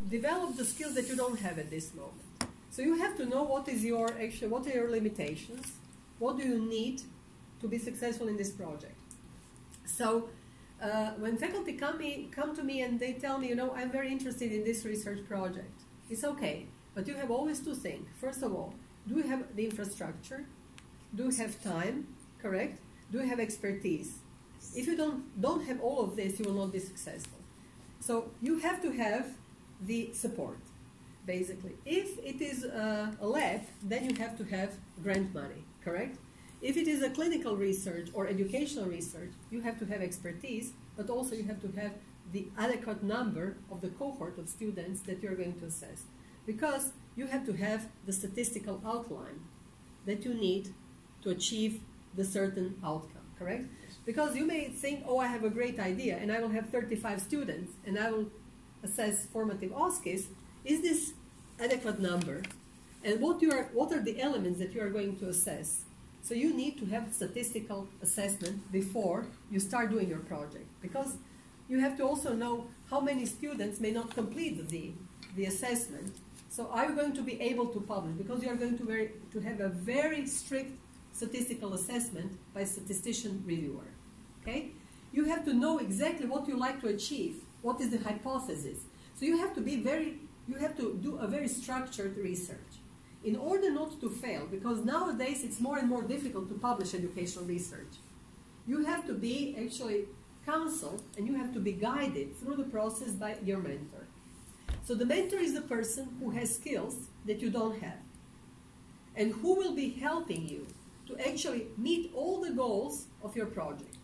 develop the skills that you don't have at this moment. So you have to know what are your limitations, what do you need to be successful in this project. So when faculty come to me and they tell me, I'm very interested in this research project, it's okay, but you have always to think, first of all, do you have the infrastructure? Do you have time, correct? Do you have expertise? If you don't have all of this, you will not be successful. So you have to have the support, basically. If it is a lab, then you have to have grant money, correct? If it is a clinical research or educational research, you have to have expertise, but also you have to have the adequate number of the cohort of students that you're going to assess. Because you have to have the statistical outline that you need to achieve the certain outcome, correct? Because you may think, oh, I have a great idea, and I will have 35 students, and I will assess formative OSCEs. Is this adequate number? And what are the elements that you are going to assess? So you need to have statistical assessment before you start doing your project, because you have to also know how many students may not complete the assessment. So are you going to be able to publish? Because you are going to have a very strict statistical assessment by a statistician reviewer. Okay? You have to know exactly what you like to achieve. What is the hypothesis? So you have to do a very structured research in order not to fail, because nowadays it's more and more difficult to publish educational research. You have to be actually counseled and you have to be guided through the process by your mentor. So the mentor is the person who has skills that you don't have and who will be helping you to actually meet all the goals of your project.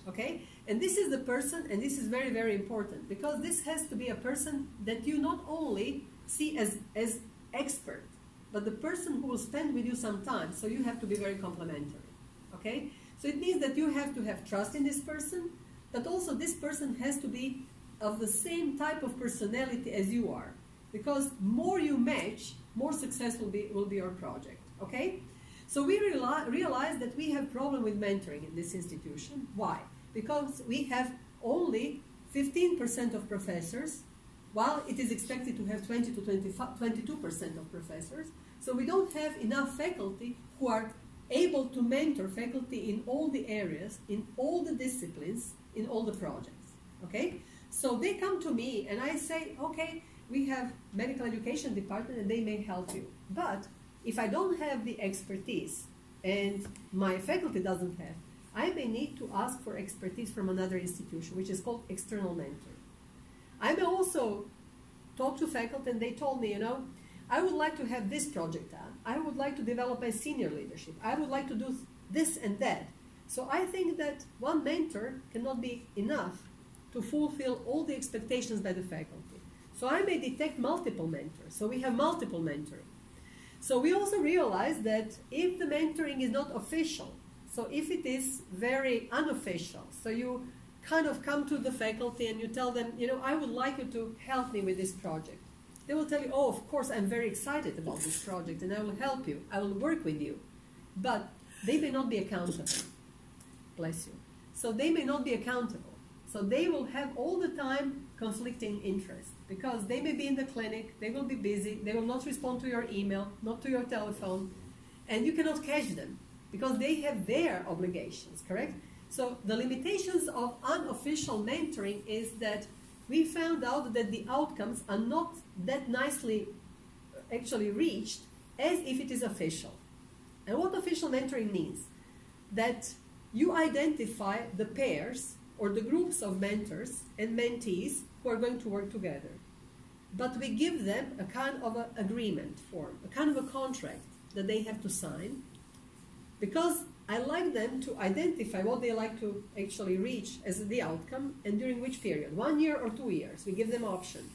Okay? And this is the person, and this is very, very important, because this has to be a person that you not only see as expert, but the person who will spend with you some time, so you have to be very complementary. Okay? So it means that you have to have trust in this person, but also this person has to be of the same type of personality as you are, because more you match, more successful will be your project. Okay? So we realize that we have problem with mentoring in this institution. Why? Because we have only 15% of professors, while it is expected to have 20 to 22% of professors. So we don't have enough faculty who are able to mentor faculty in all the areas, in all the disciplines, in all the projects. Okay? So they come to me and I say, okay, we have medical education department and they may help you. But if I don't have the expertise and my faculty doesn't have, I may need to ask for expertise from another institution, which is called external mentor. I may also talk to faculty and they told me, I would like to have this project done. I would like to develop a senior leadership. I would like to do this and that. So I think that one mentor cannot be enough to fulfill all the expectations by the faculty. So I may detect multiple mentors. So we have multiple mentoring. So we also realize that if the mentoring is not official, so if it is very unofficial, so you kind of come to the faculty and you tell them, I would like you to help me with this project. They will tell you, oh, of course, I'm very excited about this project and I will help you. I will work with you. But they may not be accountable. Bless you. So they may not be accountable. So they will have all the time conflicting interests because they may be in the clinic, they will be busy, they will not respond to your email, not to your telephone, and you cannot catch them because they have their obligations, correct? So the limitations of unofficial mentoring is that we found out that the outcomes are not that nicely actually reached as if it is official. And what official mentoring means? That you identify the pairs or the groups of mentors and mentees who are going to work together. But we give them a kind of an agreement form, a kind of a contract that they have to sign, because I like them to identify what they like to actually reach as the outcome and during which period, 1 year or 2 years. We give them option.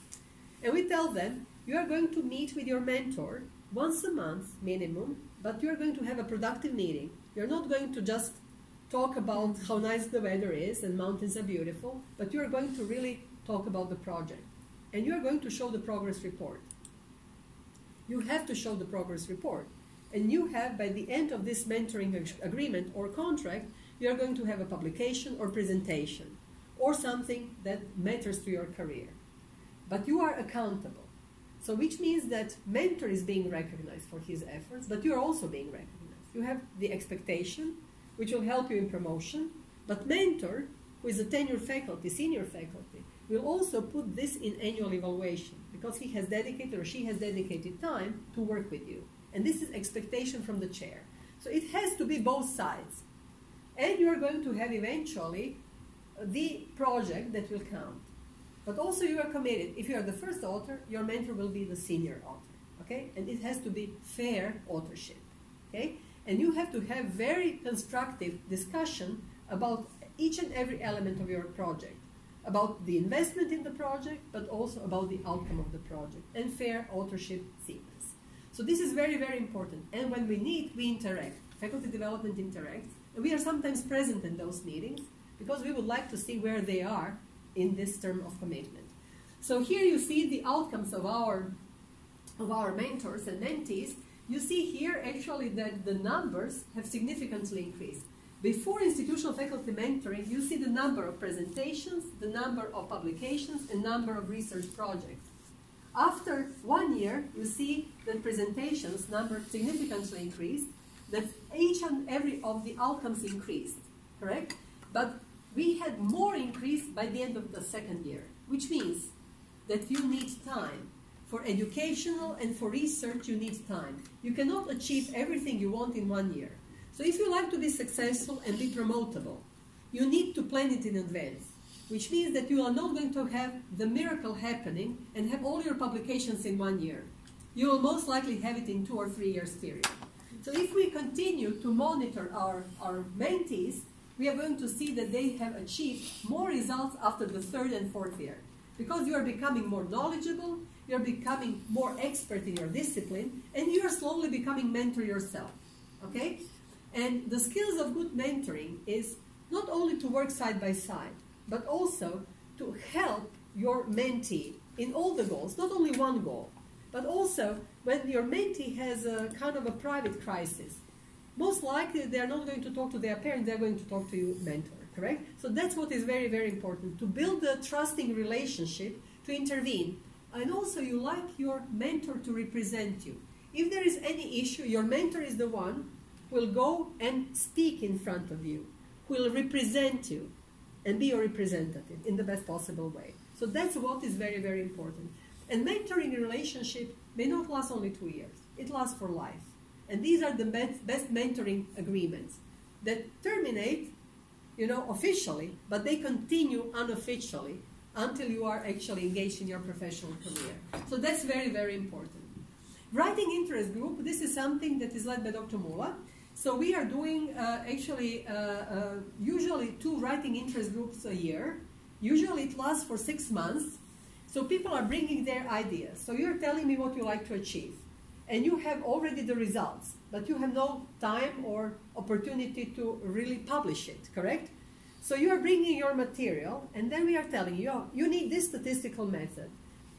And we tell them, you are going to meet with your mentor once a month minimum, but you are going to have a productive meeting. You're not going to just talk about how nice the weather is and mountains are beautiful, but you are going to really talk about the project. And you are going to show the progress report. You have to show the progress report. And you have, by the end of this mentoring agreement or contract, you are going to have a publication or presentation or something that matters to your career. but you are accountable. So which means that mentor is being recognized for his efforts, but you are also being recognized. You have the expectation, which will help you in promotion, but mentor, who is a tenured faculty, senior faculty, will also put this in annual evaluation because he has dedicated or she has dedicated time to work with you. And this is expectation from the chair. So it has to be both sides. And you are going to have eventually the project that will count. But also you are committed. If you are the first author, your mentor will be the senior author. Okay? And it has to be fair authorship. Okay? And you have to have very constructive discussion about each and every element of your project. About the investment in the project, but also about the outcome of the project. And fair authorship sequence. So this is very, very important. And when we meet, we interact. Faculty development interacts. And we are sometimes present in those meetings because we would like to see where they are in this term of commitment. So here you see the outcomes of our mentors and mentees. You see here actually that the numbers have significantly increased. Before institutional faculty mentoring, you see the number of presentations, the number of publications, and number of research projects. After 1 year, you see that presentations number significantly increased, that each and every of the outcomes increased, correct? But we had more increase by the end of the second year, which means that you need time. For educational and for research, you need time. You cannot achieve everything you want in 1 year. So if you like to be successful and be promotable, you need to plan it in advance, which means that you are not going to have the miracle happening and have all your publications in 1 year. You will most likely have it in 2 or 3 years period. So if we continue to monitor our mentees, we are going to see that they have achieved more results after the 3rd and 4th year. Because you are becoming more knowledgeable, you are becoming more expert in your discipline, and you are slowly becoming mentor yourself. Okay? And the skills of good mentoring is not only to work side by side, but also to help your mentee in all the goals, not only one goal, but also when your mentee has a kind of a private crisis. Most likely they are not going to talk to their parent, they are going to talk to you, mentor, correct? So that's what is very, very important, to build a trusting relationship, to intervene. And also you like your mentor to represent you. If there is any issue, your mentor is the one who will go and speak in front of you, who will represent you and be your representative in the best possible way. So that's what is very, very important. And mentoring relationship may not last only 2 years. It lasts for life. And these are the best mentoring agreements that terminate, officially, but they continue unofficially until you are actually engaged in your professional career. So that's very, very important. Writing interest group, this is something that is led by Dr. Mula. So we are doing usually 2 writing interest groups a year. Usually it lasts for 6 months. So people are bringing their ideas. So you're telling me what you like to achieve. And you have already the results, but you have no time or opportunity to really publish it, correct? So you are bringing your material, and then we are telling you, you need this statistical method.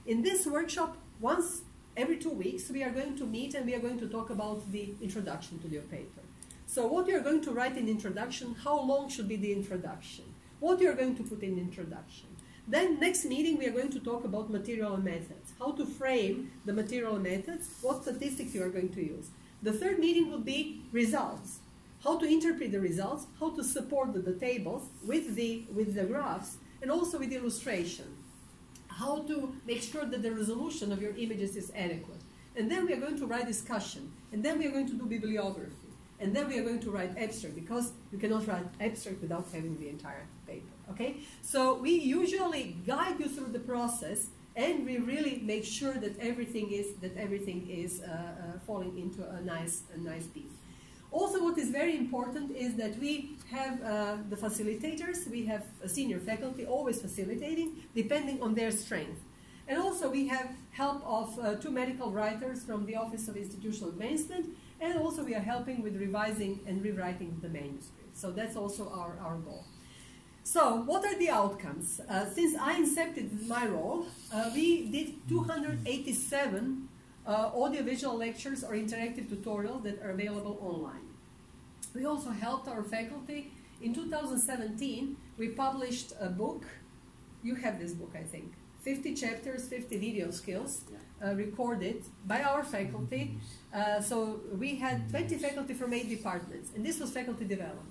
In this workshop, once every 2 weeks, we are going to meet and we are going to talk about the introduction to your paper. So what you are going to write in introduction, how long should be the introduction, what you are going to put in introduction. Then next meeting we are going to talk about material and methods, how to frame the material and methods, what statistics you are going to use. The third meeting will be results, how to interpret the results, how to support the tables with the graphs and also with the illustration, how to make sure that the resolution of your images is adequate. And then we are going to write discussion, and then we are going to do bibliography, and then we are going to write abstract, because you cannot write abstract without having the entire paper. Okay? So we usually guide you through the process, and we really make sure that everything is falling into a nice piece. Also, what is very important is that we have the facilitators. We have a senior faculty always facilitating, depending on their strength. And also we have help of 2 medical writers from the Office of Institutional Advancement, and also we are helping with revising and rewriting the manuscript. So that's also our goal. So what are the outcomes? Since I incepted my role, we did 287 audiovisual lectures or interactive tutorials that are available online. We also helped our faculty. In 2017, we published a book. You have this book, I think. 50 chapters, 50 video skills recorded by our faculty. So we had 20 faculty from 8 departments, and this was faculty development.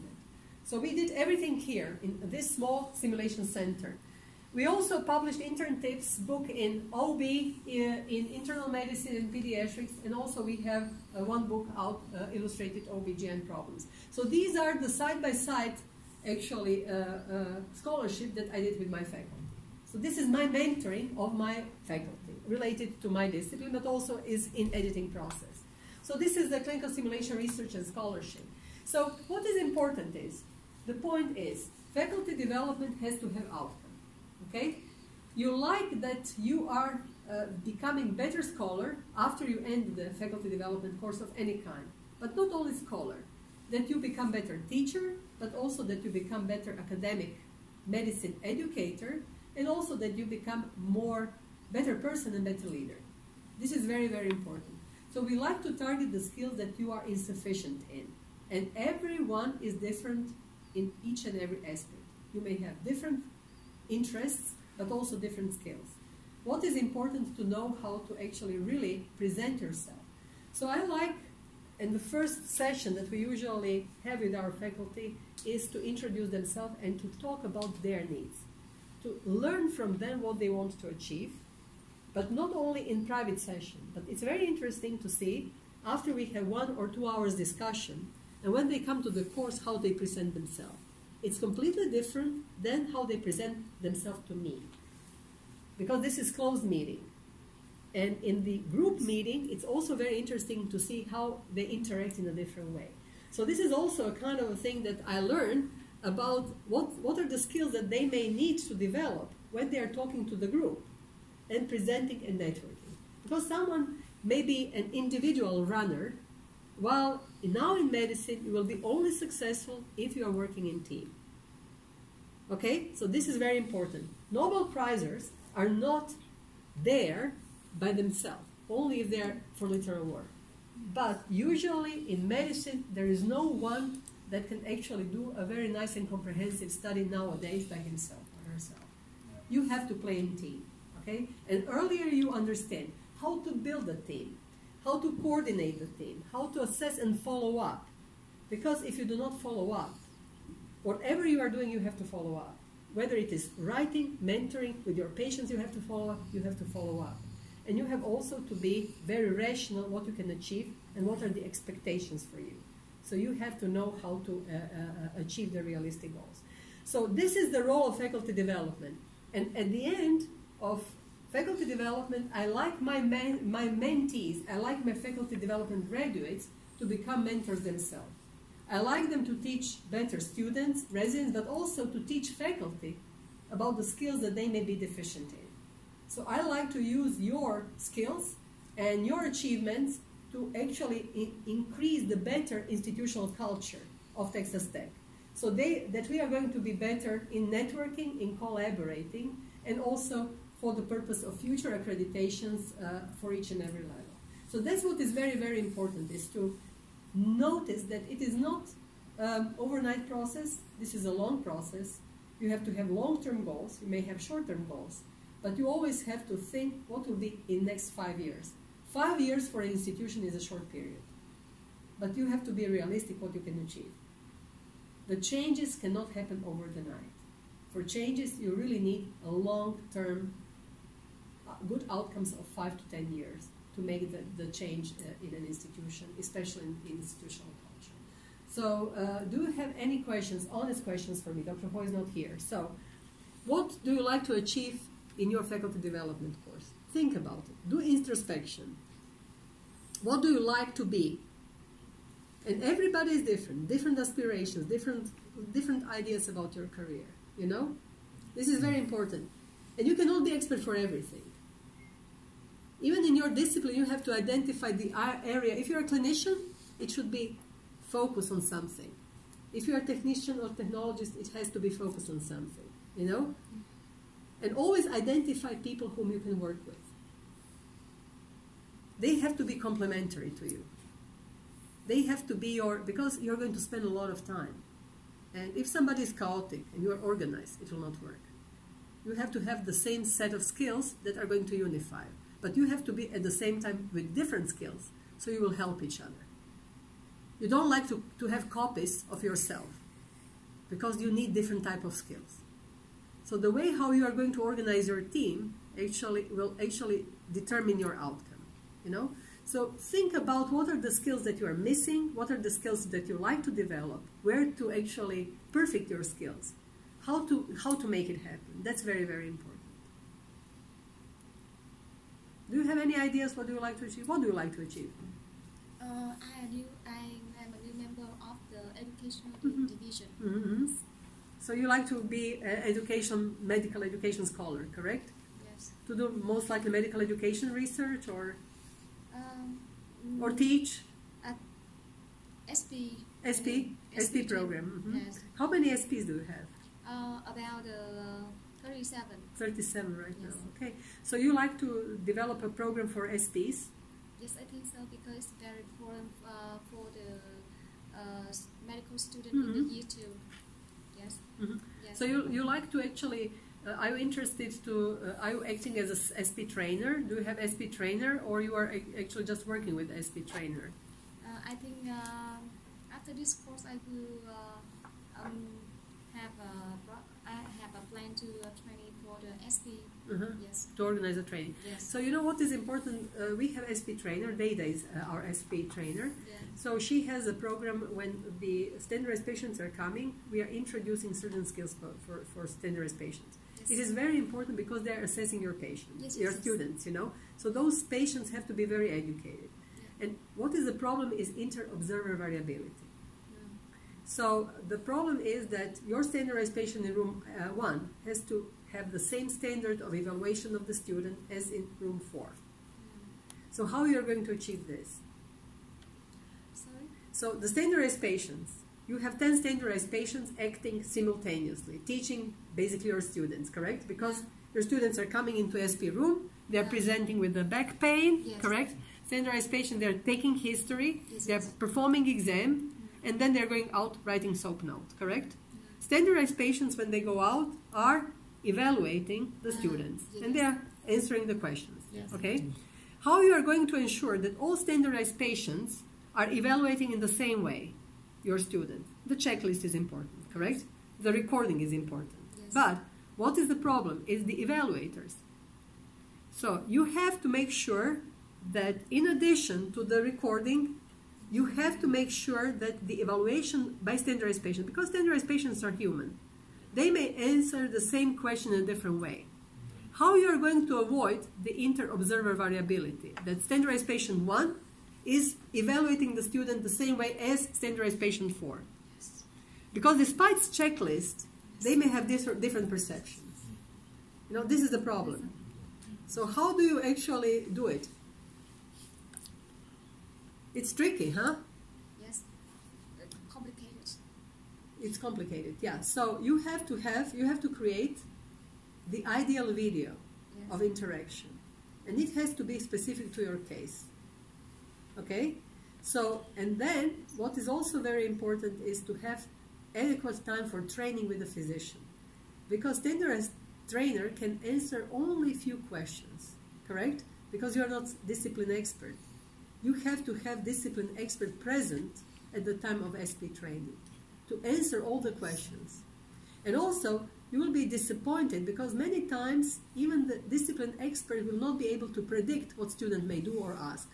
So we did everything here in this small simulation center. We also published intern tips book in OB, in internal medicine and pediatrics, and also we have one book out, illustrated OB/GYN problems. So these are the side-by-side, actually, scholarship that I did with my faculty. So this is my mentoring of my faculty, related to my discipline, but also is in editing process. So this is the clinical simulation research and scholarship. So what is important is, the point is, faculty development has to have outcome. Okay? You like that you are becoming better scholar after you end the faculty development course of any kind, but not only scholar, that you become better teacher, but also that you become better academic medicine educator, and also that you become better person and better leader. This is very, very important. So we like to target the skills that you are insufficient in, and everyone is different in each and every aspect. You may have different interests, but also different skills. What is important to know how to actually really present yourself. So I like, in the first session that we usually have with our faculty, is to introduce themselves and to talk about their needs, to learn from them what they want to achieve, but not only in private session, but it's very interesting to see, after we have 1 or 2 hours discussion, and when they come to the course, how they present themselves. It's completely different than how they present themselves to me, because this is closed meeting. And in the group meeting, it's also very interesting to see how they interact in a different way. So this is also a kind of a thing that I learned about what are the skills that they may need to develop when they are talking to the group and presenting and networking. Because someone may be an individual runner, while now in medicine, you will be only successful if you are working in team. Okay? So this is very important. Nobel Prizers are not there by themselves, only if they're for literal work. But usually in medicine, there is no one that can actually do a very nice and comprehensive study nowadays by himself or herself. You have to play in team. Okay? And earlier you understand how to build a team, how to coordinate the team, how to assess and follow up. Because if you do not follow up, whatever you are doing, you have to follow up. Whether it is writing, mentoring, with your patients you have to follow up, you have to follow up. And you have also to be very rational what you can achieve and what are the expectations for you. So you have to know how to achieve the realistic goals. So this is the role of faculty development. And at the end of faculty development, I like my mentees, I like my faculty development graduates to become mentors themselves. I like them to teach better students, residents, but also to teach faculty about the skills that they may be deficient in. So I like to use your skills and your achievements to actually increase the better institutional culture of Texas Tech. So that we are going to be better in networking, in collaborating, and also for the purpose of future accreditations for each and every level. So that's what is very, very important, is to notice that it is not overnight process. This is a long process. You have to have long-term goals. You may have short-term goals. But you always have to think what will be in next 5 years. 5 years for an institution is a short period. But you have to be realistic what you can achieve. The changes cannot happen over the night. For changes, you really need a long-term, good outcomes of 5 to 10 years to make the change in an institution, especially in institutional culture. So do you have any questions, honest questions for me? Dr. Ho is not here. So what do you like to achieve in your faculty development course? Think about it. Do introspection. What do you like to be? And everybody is different, different aspirations, different ideas about your career, you know? This is very important. And you cannot be expert for everything. Even in your discipline, you have to identify the area. If you're a clinician, it should be focused on something. If you're a technician or technologist, it has to be focused on something, you know? And always identify people whom you can work with. They have to be complementary to you. They have to be because you're going to spend a lot of time. And if somebody is chaotic and you're organized, it will not work. You have to have the same set of skills that are going to unify. But you have to be at the same time with different skills, so you will help each other. You don't like to have copies of yourself, because you need different type of skills. So the way how you are going to organize your team will actually determine your outcome, you know? So think about what are the skills that you are missing, what are the skills that you like to develop, where to actually perfect your skills, how to make it happen. That's very, very important. Do you have any ideas what do you like to achieve? What do you like to achieve? I am a new member of the educational division. Mm-hmm. So you like to be an medical education scholar, correct? Yes. To do most likely medical education research or teach? SP. SP program. Mm-hmm. Yes. How many SPs do you have? About 37. 37 right Yes. now. Okay. So you like to develop a program for SPs? Yes, I think so, because it's very important for the medical student Mm-hmm. in the year 2. Yes. Mm-hmm. Yes. So you like to actually, are you interested to, are you acting as a SP trainer? Do you have SP trainer, or you are actually just working with SP trainer? I think after this course I will have a plan to training for the SP. Yes. To organize a training. Yes. So you know what is important? We have SP trainer. Data is our SP trainer. Yes. So she has a program when the standardized patients are coming. We are introducing certain skills for standardized patients. Yes. It is very important because they are assessing your patients, Yes, your yes, students. You know, so those patients have to be very educated. Yeah. And what is the problem is inter-observer variability. So the problem is that your standardized patient in room 1 has to have the same standard of evaluation of the student as in room 4. So how you are going to achieve this? Sorry? So the standardized patients, you have 10 standardized patients acting simultaneously, teaching basically your students, correct? Because your students are coming into SP room, they are presenting with the back pain, Yes. correct? Standardized patient, they are taking history, Yes, they are yes. performing exam, and then they're going out writing SOAP note, correct? Standardized patients, when they go out, are evaluating the students, yes. and they are answering the questions, Yes. okay? How you are going to ensure that all standardized patients are evaluating in the same way your student? The checklist is important, correct? The recording is important. Yes. But what is the problem? Is the evaluators. So you have to make sure that in addition to the recording, you have to make sure that the evaluation by standardized patients, because standardized patients are human, they may answer the same question in a different way. How you are going to avoid the inter-observer variability? That standardized patient 1 is evaluating the student the same way as standardized patient 4. Yes. Because despite checklist, they may have different perceptions. You know, this is the problem. So how do you actually do it? It's tricky, huh? Yes. Complicated. It's complicated, yeah. So you have to create the ideal video Yes. of interaction. And it has to be specific to your case. Okay? So, and then what is also very important is to have adequate time for training with the physician. Because standardized trainer can answer only few questions, correct? Because you are not discipline expert. You have to have discipline expert present at the time of SP training to answer all the questions. And also, you will be disappointed because many times even the discipline expert will not be able to predict what student may do or ask.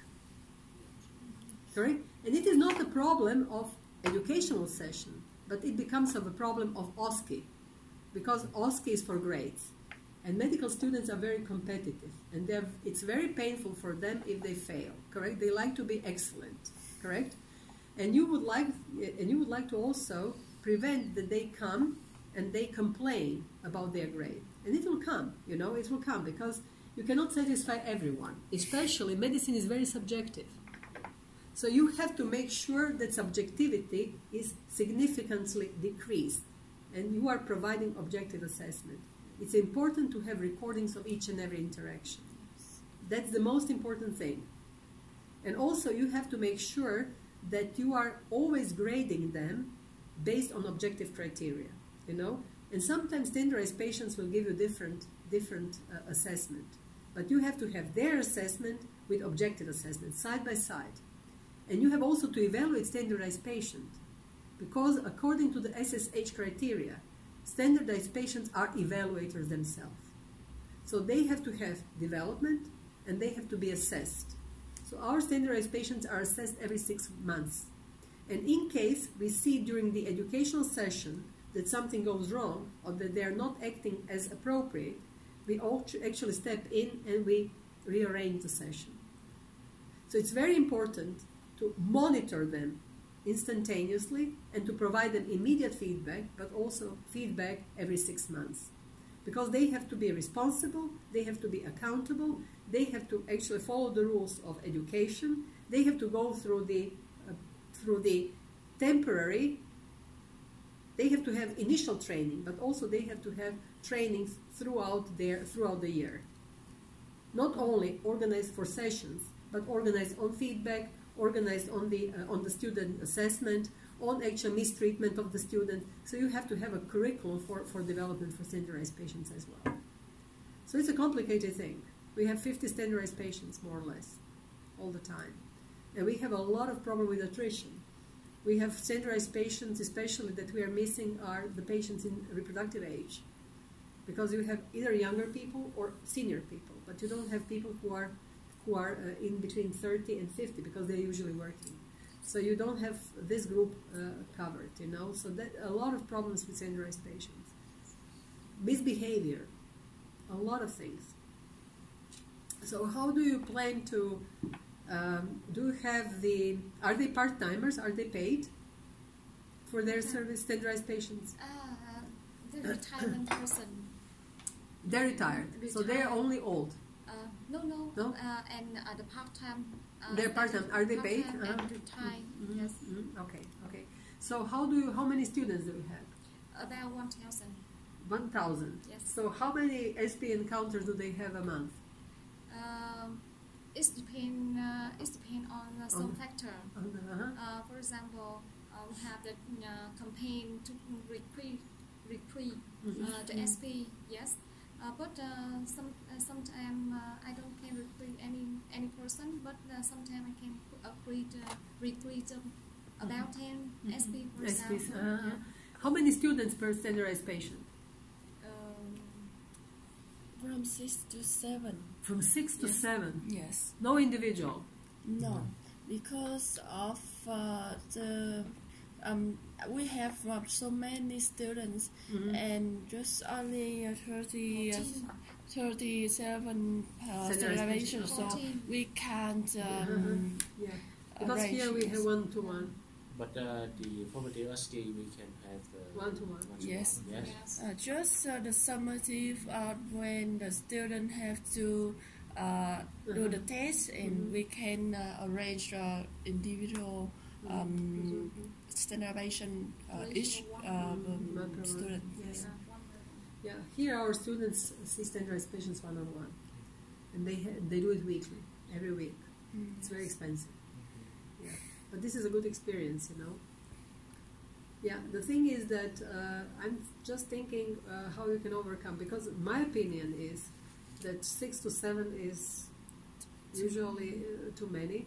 Correct? And it is not a problem of educational session, but it becomes of a problem of OSCE, because OSCE is for grades. And medical students are very competitive, and it's very painful for them if they fail, correct? They like to be excellent, correct? And you would like to also prevent that they come and they complain about their grade. And it will come, you know, it will come, because you cannot satisfy everyone. Especially medicine is very subjective. So you have to make sure that subjectivity is significantly decreased, and you are providing objective assessment. It's important to have recordings of each and every interaction. That's the most important thing. And also you have to make sure that you are always grading them based on objective criteria. You know, And sometimes standardized patients will give you different assessment. But you have to have their assessment with objective assessment, side by side. And you have also to evaluate standardized patient, because according to the SSH criteria, standardized patients are evaluators themselves. So they have to have development and they have to be assessed. So our standardized patients are assessed every 6 months. And in case we see during the educational session that something goes wrong or that they are not acting as appropriate, we actually step in and we rearrange the session. So it's very important to monitor them instantaneously and to provide them immediate feedback, but also feedback every 6 months. Because they have to be responsible, they have to be accountable, they have to actually follow the rules of education, they have to go through the temporary, they have to have initial training, but also they have to have trainings throughout the year. Not only organized for sessions, but organized on feedback, organized on the student assessment, on actual mistreatment of the student. So you have to have a curriculum for development for standardized patients as well. So it's a complicated thing. We have 50 standardized patients, more or less, all the time. And we have a lot of problem with attrition. We have standardized patients, especially that we are missing are the patients in reproductive age. Because you have either younger people or senior people, but you don't have people who are in between 30 and 50 because they're usually working. So you don't have this group covered, you know. So that a lot of problems with standardized patients. Misbehavior, a lot of things. So how do you plan to, are they part-timers? Are they paid for their service, standardized patients? The retirement person. They're retired, so they're only old. No. And the part-time. They're part-time. Are they paid? And retired. Yes. Okay. So how many students do you have? About 1,000. 1,000. Yes. So how many SP encounters do they have a month? It depends on some factor. For example, we have the campaign to recruit the SP. Yes. But sometimes I don't can recruit any person, but sometimes I can recruit about 10 SP for example. How many students per standardized patient? From 6 to 7. From 6 to 7? Yes. No individual? No, because of we have so many students and just only 37 standardization, so we can't Because here we have 1-to-1. But for the OSD we can have the 1-to-1. Yes. Yes. Just the summative when the student have to do the test, and we can arrange individual standardization each student. Yes. Yeah. Here our students see standardized patients one-on-one, and they do it weekly, every week. It's very expensive. Yeah. But this is a good experience, you know. Yeah, the thing is that I'm just thinking how you can overcome, because my opinion is that 6 to 7 is usually too many,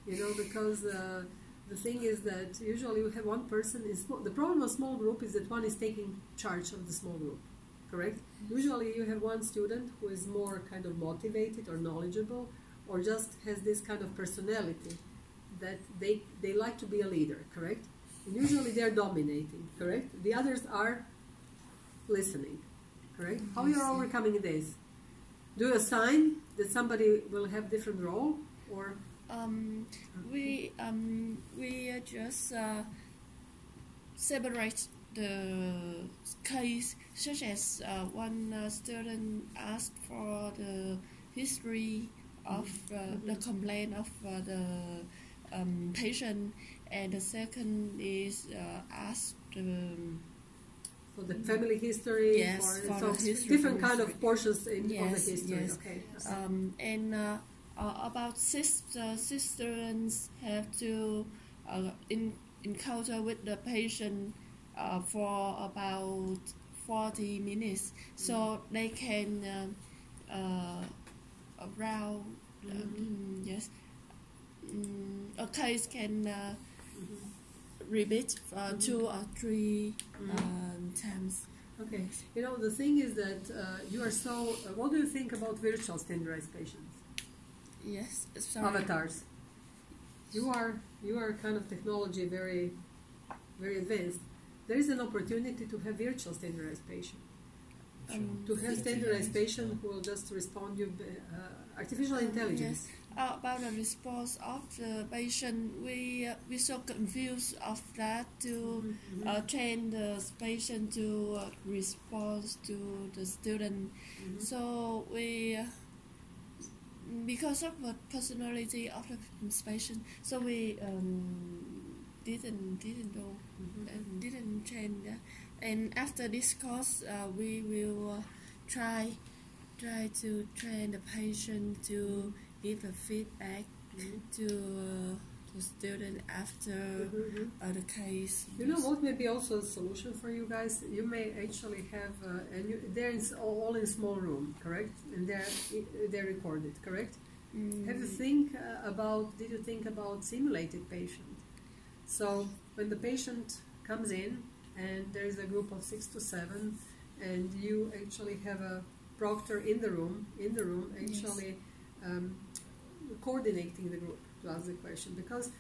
you know, because the thing is that usually you have one person in small. The problem with small group is that one is taking charge of the small group, correct? Usually you have one student who is more kind of motivated or knowledgeable, or just has this kind of personality that they like to be a leader, correct? And usually they're dominating, correct? The others are listening, correct? How you are overcoming this? Do you assign that somebody will have different role, or? We just separate the case, such as one student asked for the history of the complaint of the patient, and the second is asked for the family history. Yes, for so the history, different kind of portions in on the history. Yes. Okay. And about six students have to encounter with the patient for about 40 minutes, so they can around yes, a case can repeat 2 or 3 times. Okay. You know, the thing is that you are so. What do you think about virtual standardized patients? Yes, sorry. Avatars. You are kind of technology very advanced. There is an opportunity to have virtual standardized patient. To have standardized patient who will just respond you artificial intelligence. Yes. About the response of the patient, we so confused of that to train the patient to respond to the student. So we because of the personality of the patient, so we didn't know and didn't train that. And after this course, we will try to train the patient to give a feedback to the student after the case. You know what may be also a solution for you guys? You may actually have, they're all in small room, correct? And they're recorded, correct? Have you did you think about simulated patient? So when the patient comes in and there is a group of 6 to 7 and you actually have a proctor in the room actually coordinating the group to ask the question, because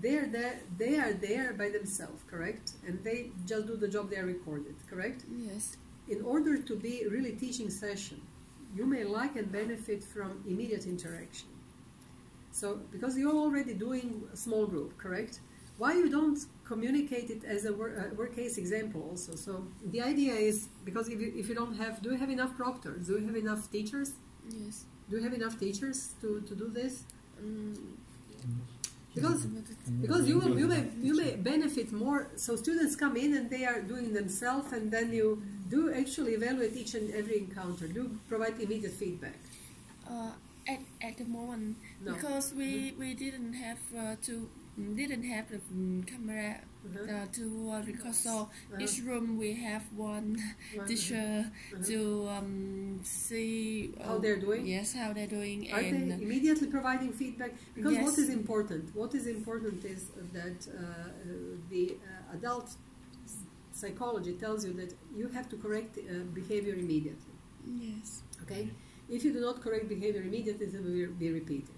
they are there by themselves, correct? And they just do the job they are recorded, correct? Yes. In order to be really teaching session, you may like and benefit from immediate interaction. So because you're already doing a small group, correct? Why you don't communicate it as a work case example also? So the idea is, because if you don't have, do you have enough proctors? Do you have enough teachers? Yes. Do you have enough teachers to do this? Because you may benefit more. So students come in and they are doing themselves, and then you do actually evaluate each and every encounter. Do provide immediate feedback. At the moment, No. because we didn't have the camera to record, so each room we have one teacher to see how they're doing. Yes, how they're doing. Are and they immediately providing feedback? Because yes. what is important? What is important is that the adult psychology tells you that you have to correct behavior immediately. Yes. Okay. If you do not correct behavior immediately, it will be repeated.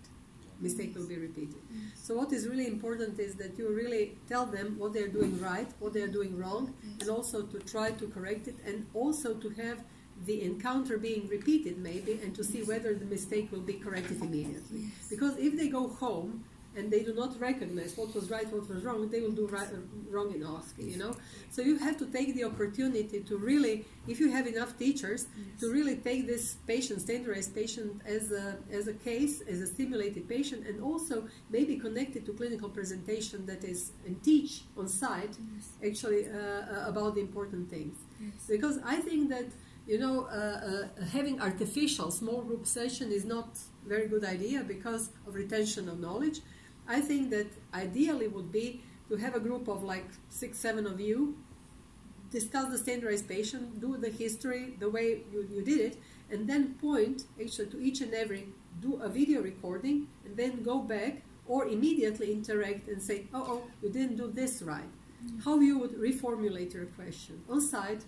Mistake will be repeated. So what is really important is that you really tell them what they're doing right, what they're doing wrong, and also to try to correct it, and also to have the encounter being repeated maybe, and to see whether the mistake will be corrected immediately. Because if they go home and they do not recognize what was right, what was wrong, they will do wrong in OSCE, you know. So you have to take the opportunity to really, if you have enough teachers, to really take this patient, standardized patient, as a case, as a stimulated patient, and also maybe connect it to clinical presentation that is, and teach on site, actually, about the important things. Because I think that, you know, having artificial small group session is not a very good idea because of retention of knowledge. I think that ideally would be to have a group of like 6, 7 of you, discuss the standardized patient, do the history the way you did it, and then point actually to each and every, do a video recording, and then go back or immediately interact and say, oh, you didn't do this right. How you would reformulate your question on site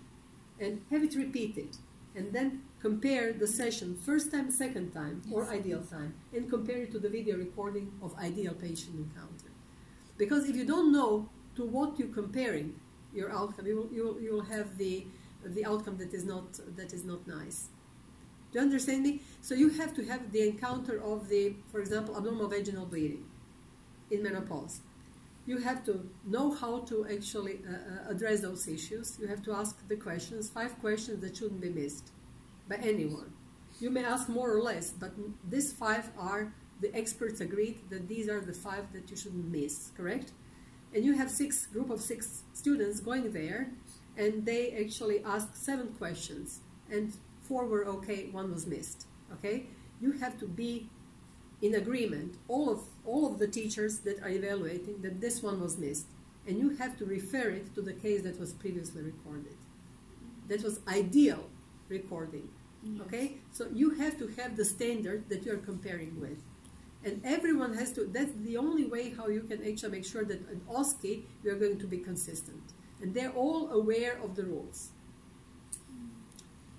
and have it repeated, and then compare the session first time, second time, or ideal time, and compare it to the video recording of ideal patient encounter. Because if you don't know to what you're comparing your outcome, you will have the outcome that is not nice. Do you understand me? So you have to have the encounter of the, for example, abnormal vaginal bleeding in menopause. You have to know how to actually address those issues. You have to ask the questions, 5 questions that shouldn't be missed by anyone. You may ask more or less, but these 5 are, the experts agreed that these are the 5 that you shouldn't miss, correct? And you have group of 6 students going there, and they actually asked 7 questions, and 4 were okay, 1 was missed, okay? You have to be in agreement, all of the teachers that are evaluating, that this one was missed, and you have to refer it to the case that was previously recorded. That was ideal recording. Yes. Okay, so you have to have the standard that you are comparing with, and everyone has to. That's the only way how you can actually make sure that at OSCE you are going to be consistent, and they're all aware of the rules.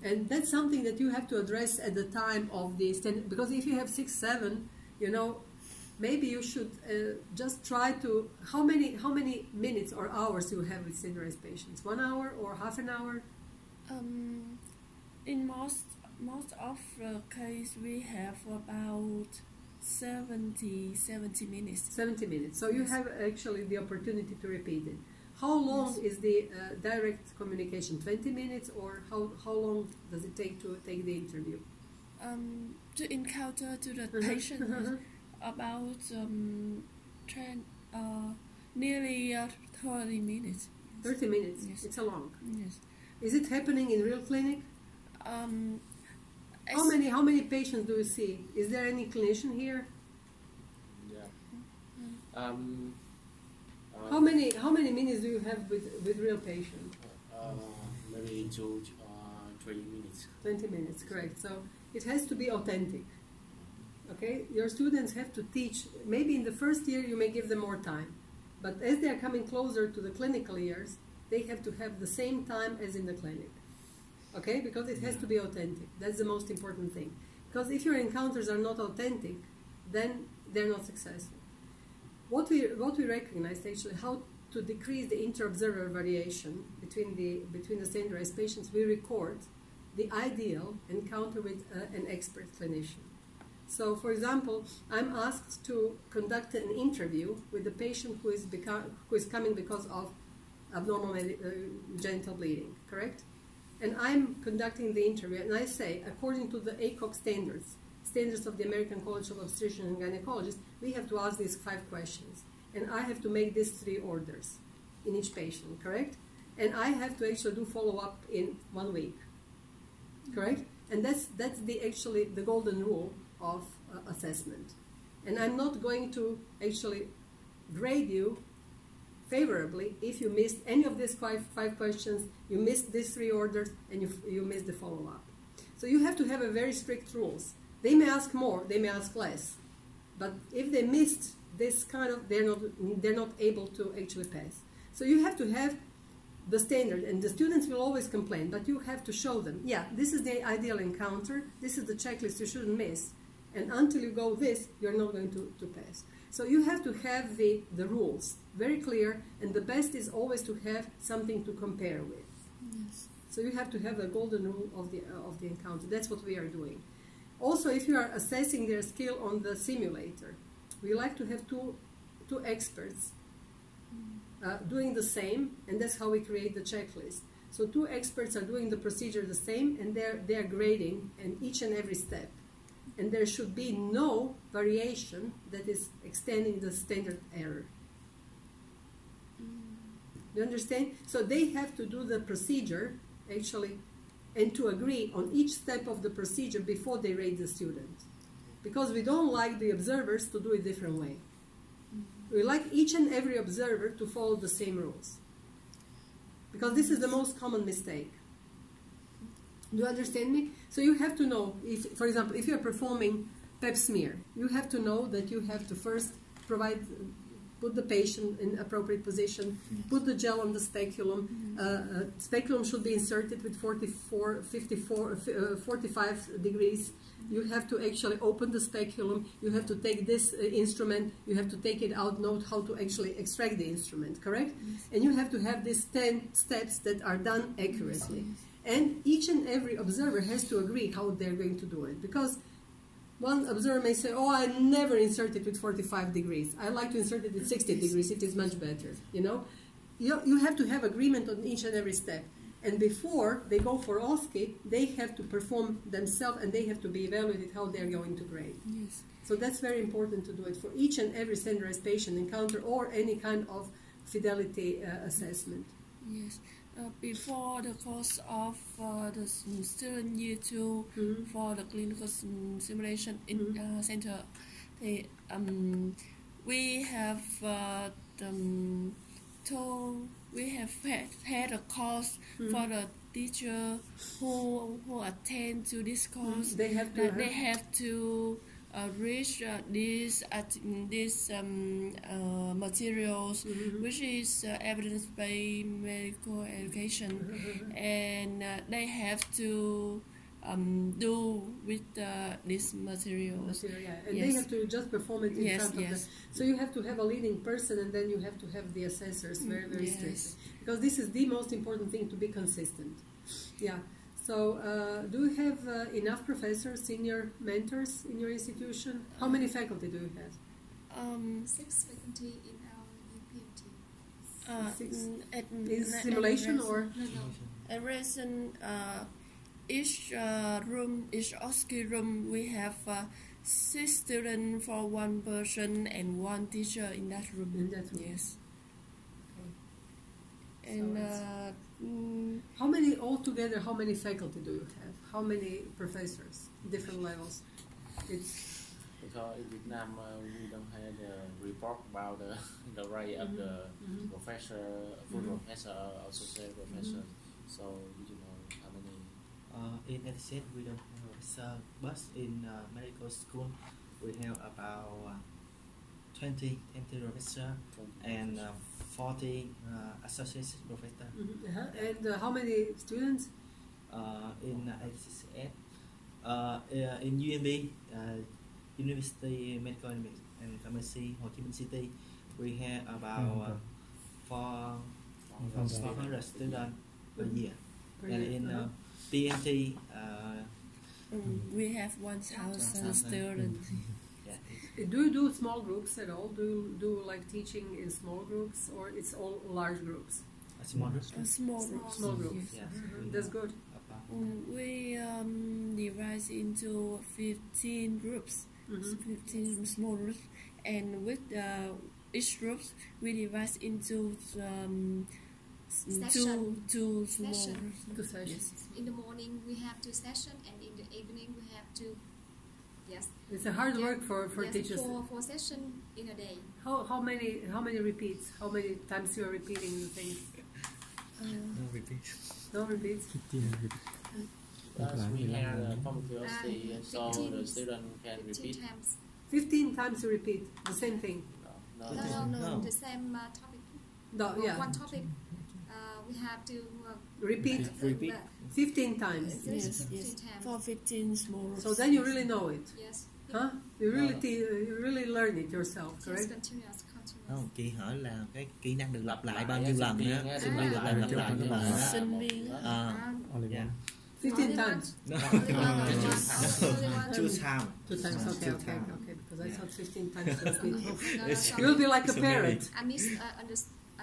And that's something that you have to address at the time of the standard, because if you have 6, 7, you know, maybe you should just try to. How many minutes or hours you have with standardized patients? 1 hour or half an hour? In most of the case, we have about 70 minutes. 70 minutes. So you Yes. have actually the opportunity to repeat it. How long Yes. is the direct communication? 20 minutes, or how long does it take to take the interview? To encounter to the patient about nearly 30 minutes. 30 minutes. Yes. It's a long. Yes. Is it happening in real clinic? How many patients do you see? Is there any clinician here? Yeah. How many minutes do you have with real patient? Maybe 20 minutes. 20 minutes, correct. So it has to be authentic. Okay, your students have to teach. Maybe in the first year you may give them more time, but as they are coming closer to the clinical years, they have to have the same time as in the clinic. Okay, because it has to be authentic. That's the most important thing. Because if your encounters are not authentic, then they're not successful. What we recognized actually, how to decrease the inter-observer variation between the standardized patients, we record the ideal encounter with an expert clinician. So, for example, I'm asked to conduct an interview with the patient who is coming because of abnormal genital bleeding, correct? And I'm conducting the interview, and I say, according to the ACOG standards of the American College of Obstetricians and Gynecologists, we have to ask these 5 questions. And I have to make these 3 orders in each patient, correct? And I have to actually do follow-up in 1 week, correct? And that's actually the golden rule of assessment. And I'm not going to actually grade you favorably if you missed any of these 5 questions, you missed these 3 orders, and you missed the follow-up. So you have to have a very strict rules. They may ask more, they may ask less, but if they missed this kind of, they're not able to actually pass. So you have to have the standard, and the students will always complain, but you have to show them, yeah, this is the ideal encounter, this is the checklist you shouldn't miss, and until you go this, you're not going to pass. So you have to have the rules very clear, and the best is always to have something to compare with. Yes. So you have to have the golden rule of the encounter. That's what we are doing. Also, if you are assessing their skill on the simulator, we like to have two experts doing the same, and that's how we create the checklist. So 2 experts are doing the procedure the same, and they're grading in each and every step. And there should be no variation that is extending the standard error. You understand? So they have to do the procedure, actually, and to agree on each step of the procedure before they rate the student. Because we don't like the observers to do it a different way. We like each and every observer to follow the same rules. Because this is the most common mistake. Do you understand me? So you have to know, if, for example, if you're performing pap smear, you have to know that you have to first put the patient in appropriate position, put the gel on the speculum. Speculum should be inserted with 45 degrees. You have to actually open the speculum. You have to take this instrument. You have to take it out, note how to actually extract the instrument, correct? Yes. And you have to have these 10 steps that are done accurately. Yes. And each and every observer has to agree how they're going to do it. Because one observer may say, oh, I never insert it with 45 degrees. I like to insert it with 60 degrees. It is much better, you know? You have to have agreement on each and every step. And before they go for OSCE, they have to perform themselves, and they have to be evaluated how they're going to grade. Yes. So that's very important to do it for each and every standardized patient encounter or any kind of fidelity assessment. Yes. Before the course of the student year 2 for the clinical simulation in center, we have had a course for the teacher who attend to this course, They have to. that they have to reach these materials, which is evidence-based medical education, and they have to do with these materials. Yeah. And Yes. they have to just perform it in Yes, front of yes. them. So you have to have a leading person, and then you have to have the assessors very, very Yes. strict. Because this is the most important thing, to be consistent. Yeah. So do you have enough professors, senior mentors in your institution? How many faculty do you have? 6 faculty in our UPMT. Six. At Is simulation or? No. at present, each room, each OSCE room, we have 6 students for 1 person and 1 teacher in that room. In that room. Yes. So And how many altogether? How many faculty do you have? How many professors? Different levels. It's Because in Vietnam we don't have the report about the rate of the professor, full professor, or associate professor. So we don't know how many. In NSS we don't have a professor, but in medical school we have about 20 professor and 40 associate professor. And how many students? In NSS, in UMB, University Medical and Pharmacy, Ho Chi Minh City, we have about 400 students per year. And in PMT, we have 1,000 students. Do you do small groups at all? Do you do like teaching in small groups, or it's all large groups? small group. Small groups. Yes, That's good. We divide into 15 groups, 15 small groups, and with each group we divide into two small Session. groups. 2 sessions. In the morning we have 2 sessions, and in the evening we have 2. Yes. It's a hard work for Yes, teachers. 4 sessions in a day. How many repeats? How many times you are repeating the things? No repeat. No repeats. Because we have a competency, so 15 the student can 15 repeat. times. 15 times you repeat the same thing. No. The same topic. No, yeah. One topic. We have to Repeat Repeat. 15 times. Yes, 15 times. for 15 small groups. So then you really know it. Yes. Huh? You really learn it yourself, Yes, correct? continuous. Không, chị hỏi là cái kỹ năng được lặp lại bao nhiêu lần á, sinh viên được lặp lại cái bài đó. Sinh viên á. Yeah. 15 times. No, Two 2 times. 2 times, okay, Two okay, times. okay, because I thought 15 times to repeat. No. You'll be like a So parent. I miss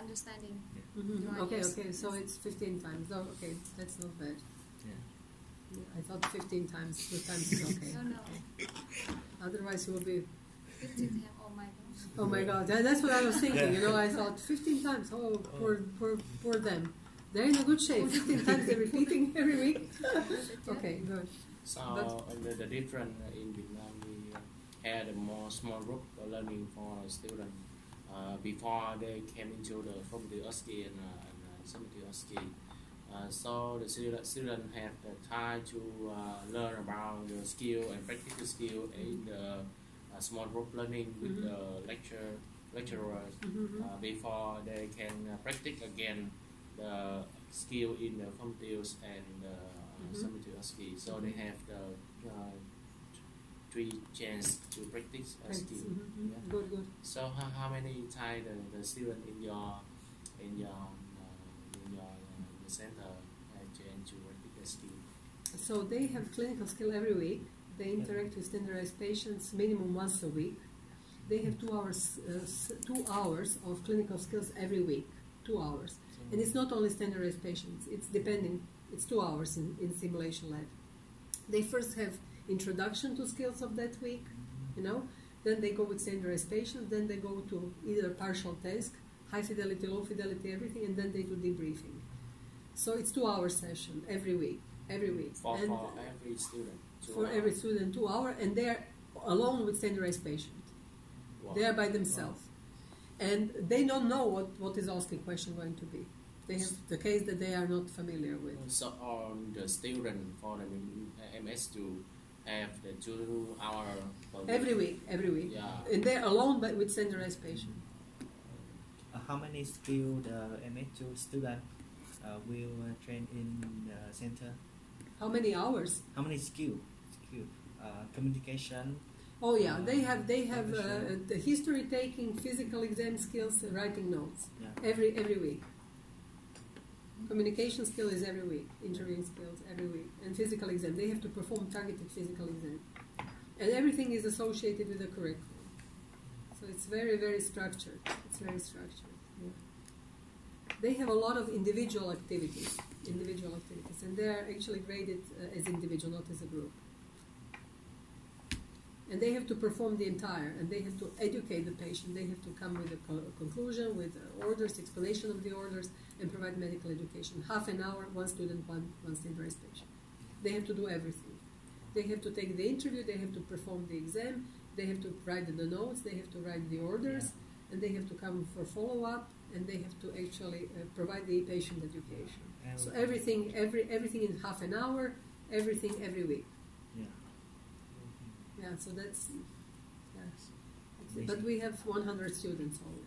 understanding. Right, Okay, yes. okay, so it's 15 times. Oh, okay, that's not bad. Yeah. I thought 15 times, 2 times is okay. No. Otherwise you will be, 15 times. Oh my God. oh my God, that's what I was thinking, I thought 15 times, oh, poor them. They're in a good shape, 15 times they're repeating every week. Okay, good. So the difference in Vietnam, we had a more small group learning for students before they came into the faculty of OSCE and Cemetery OSCE. So the student have the time to learn about the skill and practical skill in the small group learning with the lecturers before they can practice again the skill in the faculties and the Cemetery OSCE. So they have the 3 chance to practice a skill. Yeah. Good. So how many times the student in your center have chance to practice a skill? So they have clinical skill every week. They interact with standardized patients minimum once a week. They have 2 hours of clinical skills every week. 2 hours. And it's not only standardized patients. It's depending. It's 2 hours in simulation lab. They first have introduction to skills of that week, Then they go with standardized patients. Then they go to either partial task, high fidelity, low fidelity, everything, and then they do debriefing. So it's 2 hour session every week. For every student. For every student, 2 hours, and they're alone with standardized patients. Wow. They are by themselves. And they don't know what is OSCE question going to be. They have the case that they are not familiar with. So on the student for the MS to have the 2 hour per week. Every week. Yeah. And they're alone but with standardized patient. How many skilled MS2 students will train in the center? How many hours? How many skill? Communication. Oh yeah, they have the history taking, physical exam skills, writing notes. Yeah. Every week. Communication skill is every week, interviewing skills every week, and physical exam. They have to perform targeted physical exam, and everything is associated with the curriculum. So it's very, very structured. It's very structured. Yeah. They have a lot of individual activities, and they are actually graded as individual, not as a group. And they have to perform the entire, and they have to educate the patient. They have to come with a conclusion, with orders, explanation of the orders, and provide medical education. Half an hour, one student, one standardized patient. They have to do everything. They have to take the interview, they have to perform the exam, they have to write the notes, they have to write the orders, and they have to come for follow-up, and they have to actually provide the patient education. So everything in half an hour, everything every week. Yeah, so that's, but we have 100 students only.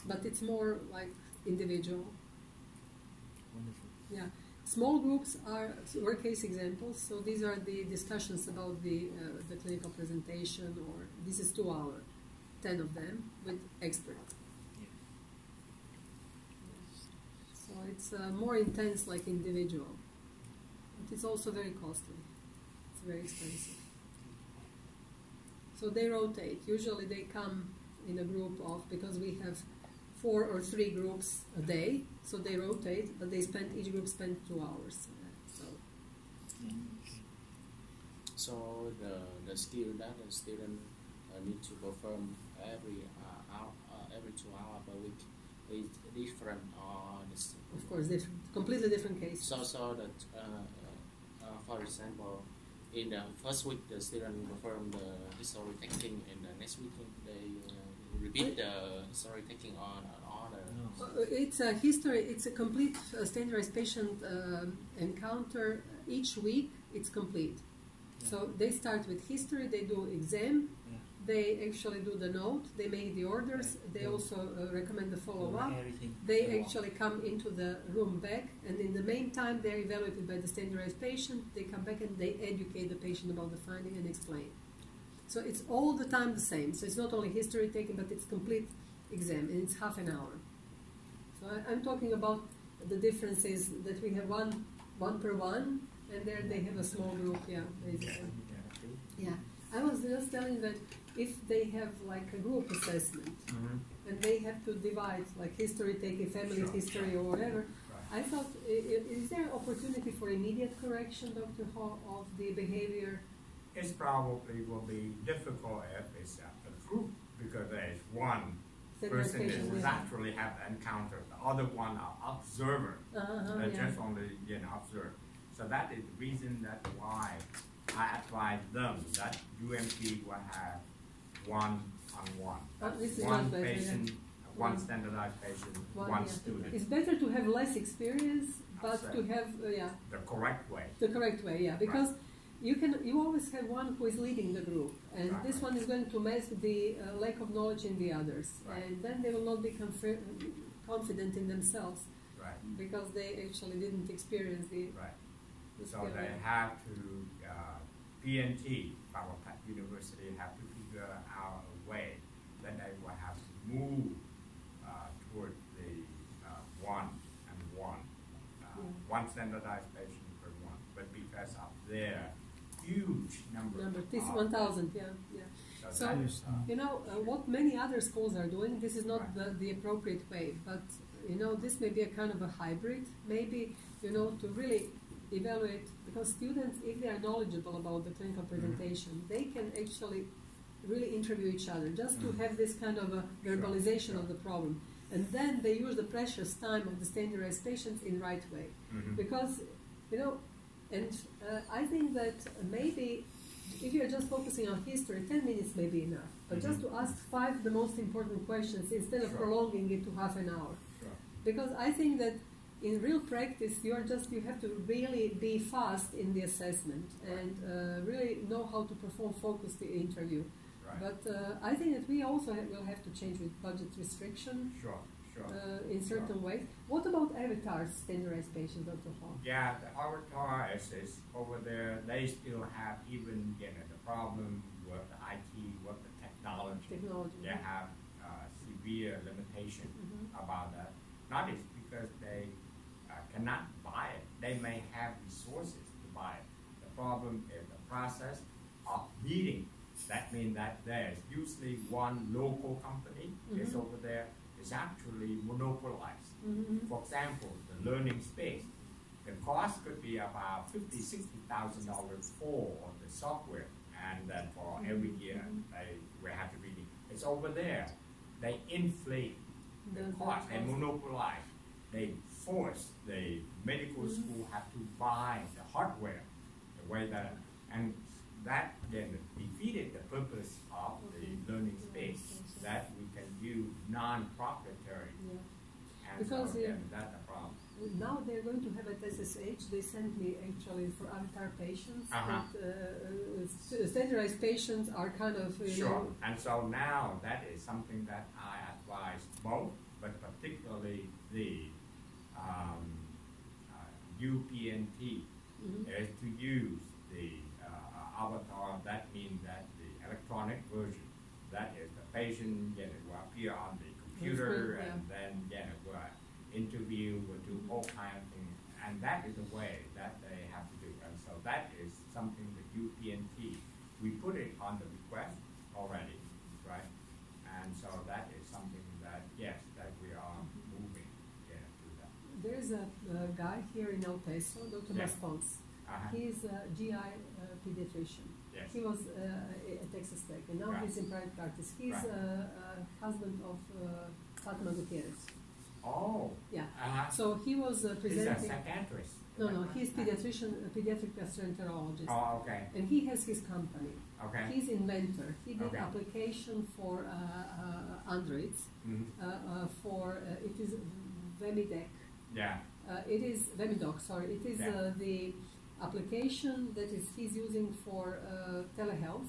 But it's more like individual. Wonderful. Yeah. Small groups were case examples, so these are the discussions about the clinical presentation, or this is 2 hours, 10 of them with experts. Yeah. So it's more intense like individual, but it's also very costly. It's very expensive. So they rotate. Usually they come in a group of, because we have 4 or 3 groups a day, so they rotate, but each group spends 2 hours. So the skill that the student need to perform every 2 hours per week is different, or of course, different, completely different cases. So that for example, in the first week the student perform the history taking, and the next week they repeat the history taking on other. It's a history. It's a complete standardized patient encounter. Each week it's complete. Yeah. So they start with history. They do exam. Yeah. They actually do the note. They make the orders. They also recommend the follow-up. They actually come into the room back, and in the meantime they're evaluated by the standardized patient. They come back and they educate the patient about the finding and explain. So it's all the time the same. So it's not only history taken, but it's complete exam, and it's half an hour. So I'm talking about the differences that we have one per one, and there they have a small group. Yeah, basically. Yeah, I was just telling that if they have like a group assessment, and they have to divide like history taking, family history, or whatever. I thought, is there opportunity for immediate correction, Dr. Hall, of the behavior? It probably will be difficult if it's a group, because there's one person that actually have encountered, the other one are observer. Just only observe. So that is the reason that why I advise them that UMT will have one-on-one. One patient, one standardized patient, one student. It's better to have less experience, but to have the correct way. The correct way, yeah, because you always have one who is leading the group, and this one is going to mask the lack of knowledge in the others, and then they will not be confident in themselves, because they actually didn't experience the. So they have to PNT, Power Pack University, have to figure out a way that they will have to move toward the one standardized patient per one, but because of their huge number 1,000, So what many other schools are doing, this is not the appropriate way, but this may be a kind of a hybrid, maybe to really evaluate, because students, if they are knowledgeable about the clinical presentation, they can actually really interview each other, just to have this kind of a verbalization of the problem. And then they use the precious time of the standardized patients in the right way. Because, I think that maybe if you're just focusing on history, 10 minutes may be enough. But just to ask 5 the most important questions instead of prolonging it to half an hour. because I think that in real practice you have to really be fast in the assessment and really know how to perform focused interview. Right. But I think that we also will have to change with budget restriction. Sure. In certain ways. What about avatars, standardized patients, Dr. Hall? Yeah, the avatar is over there. They still have even the problem with the IT, with the technology. They have severe limitation about that. Not it's because they cannot buy it. They may have resources to buy it. The problem is the process of bidding. That means that there's usually one local company is over there. Is actually monopolized. For example, the learning space. The cost could be about $50,000-$60,000 for the software, and then for every year we have to read it. It's over there. They inflate the cost and monopolize. They force the medical school have to buy the hardware, the way that, and that then defeated the purpose of the learning space, that we can use non-proprietary. And because so that's the problem. Now they're going to have at SSH, they sent me actually for avatar patients, standardized patients are kind of, sure, and so now that is something that I advise both, but particularly the UPNT is to use the avatar. That means that the electronic version, that is the patient will appear on the computer and then will interview, will do all kinds of things, and that is the way that they have to do. And so that is something that UPNT, we put it on the request already, right? And so that is something that, yes, that we are moving to that. There's a guy here in El Paso, Dr. Masponce. He's a GI pediatrician. Yes. He was at Texas Tech, and now he's in private practice. He's husband of Fatima Gutierrez. Oh. Yeah. So he was presenting. He's a psychiatrist. No, he's pediatric gastroenterologist. Oh, okay. And he has his company. Okay. He's inventor. He did application for Androids. For it is Vemidec. Yeah. It is Vemidoc. Sorry, it is the application that he's using for telehealth,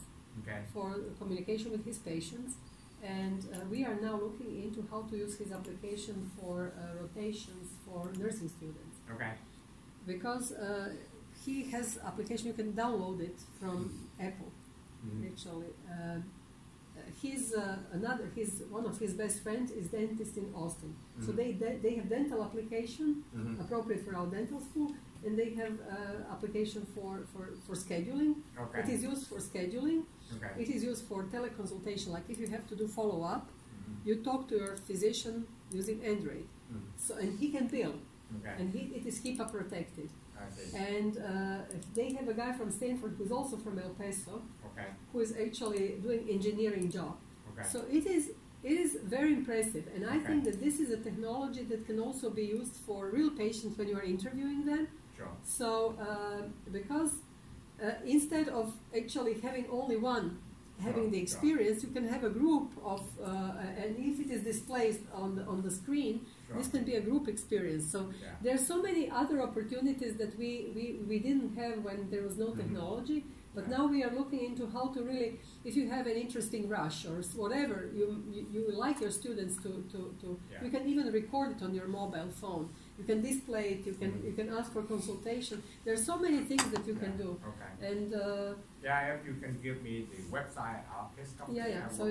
for communication with his patients, and we are now looking into how to use his application for rotations for nursing students. Okay. Because he has application, you can download it from Apple. Actually, one of his best friends is dentist in Austin. So they have dental application appropriate for our dental school, and they have application for scheduling. It is used for scheduling. It is used for teleconsultation. Like if you have to do follow-up, you talk to your physician using Android. So and he can bill, and it is HIPAA protected. And they have a guy from Stanford who's also from El Paso, who is actually doing engineering job. So it is very impressive, and I think that this is a technology that can also be used for real patients when you are interviewing them. So because instead of actually having only one having the experience, you can have a group of, and if it is displayed on the screen, this can be a group experience. So there are so many other opportunities that we didn't have when there was no technology, but now we are looking into how to really, if you have an interesting rush or whatever, you like your students to you can even record it on your mobile phone. You can display it. You can ask for consultation. There are so many things that you can do. And if you can give me the website of his company. So